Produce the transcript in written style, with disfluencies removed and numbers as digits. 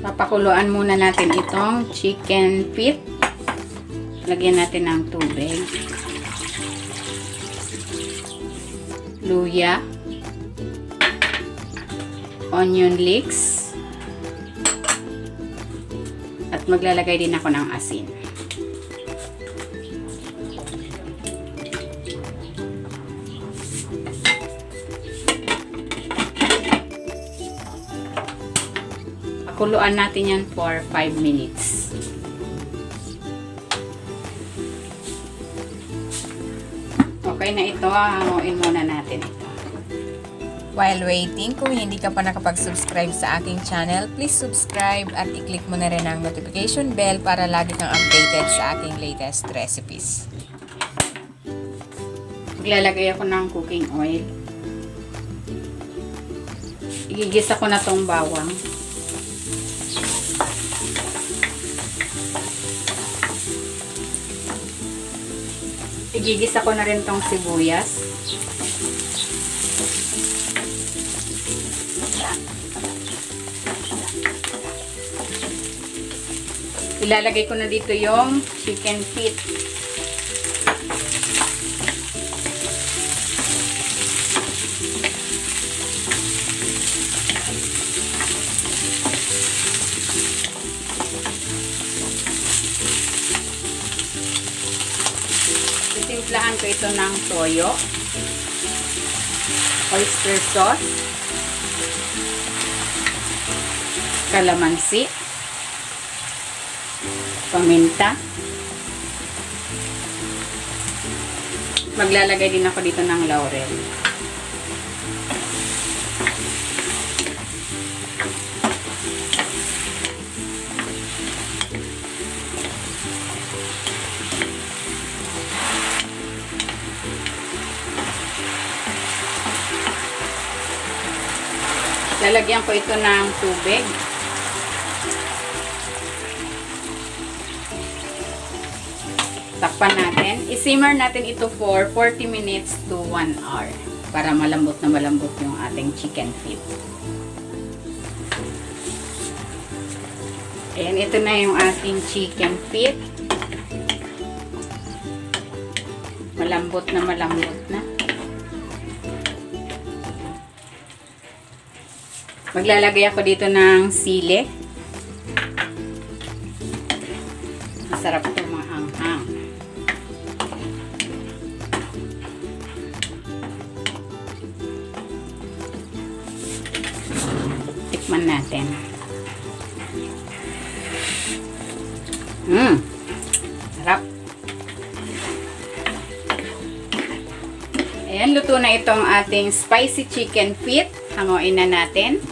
Papakuluan muna natin itong chicken feet. Lagyan natin ng tubig. Luya. Onion leeks. At maglalagay din ako ng asin. Pakuluan natin yan for 5 minutes. Okay na ito. Hanguin muna natin ito. While waiting, kung hindi ka pa nakapag-subscribe sa aking channel, please subscribe at i-click mo na rin ang notification bell para lagi kang updated sa aking latest recipes. Maglalagay ako ng cooking oil. Igigisa ko na tong bawang. Igigisa ko na rin tong sibuyas. Ilalagay ko na dito yung chicken feet. Titimplahan ko ito ng toyo, oyster sauce, kalamansi, paminta. Maglalagay din ako dito ng laurel. Lalagyan ko ito ng tubig. Takpan natin. I-simmer natin ito for 40 minutes to 1 hour para malambot na malambot yung ating chicken feet. Ayan, ito na yung ating chicken feet. Malambot na malambot na. Maglalagay ako dito ng sili. Masarap ito mga anghang. Tikman natin. Sarap. Ayan, luto na itong ating spicy chicken feet. Hanguin na natin.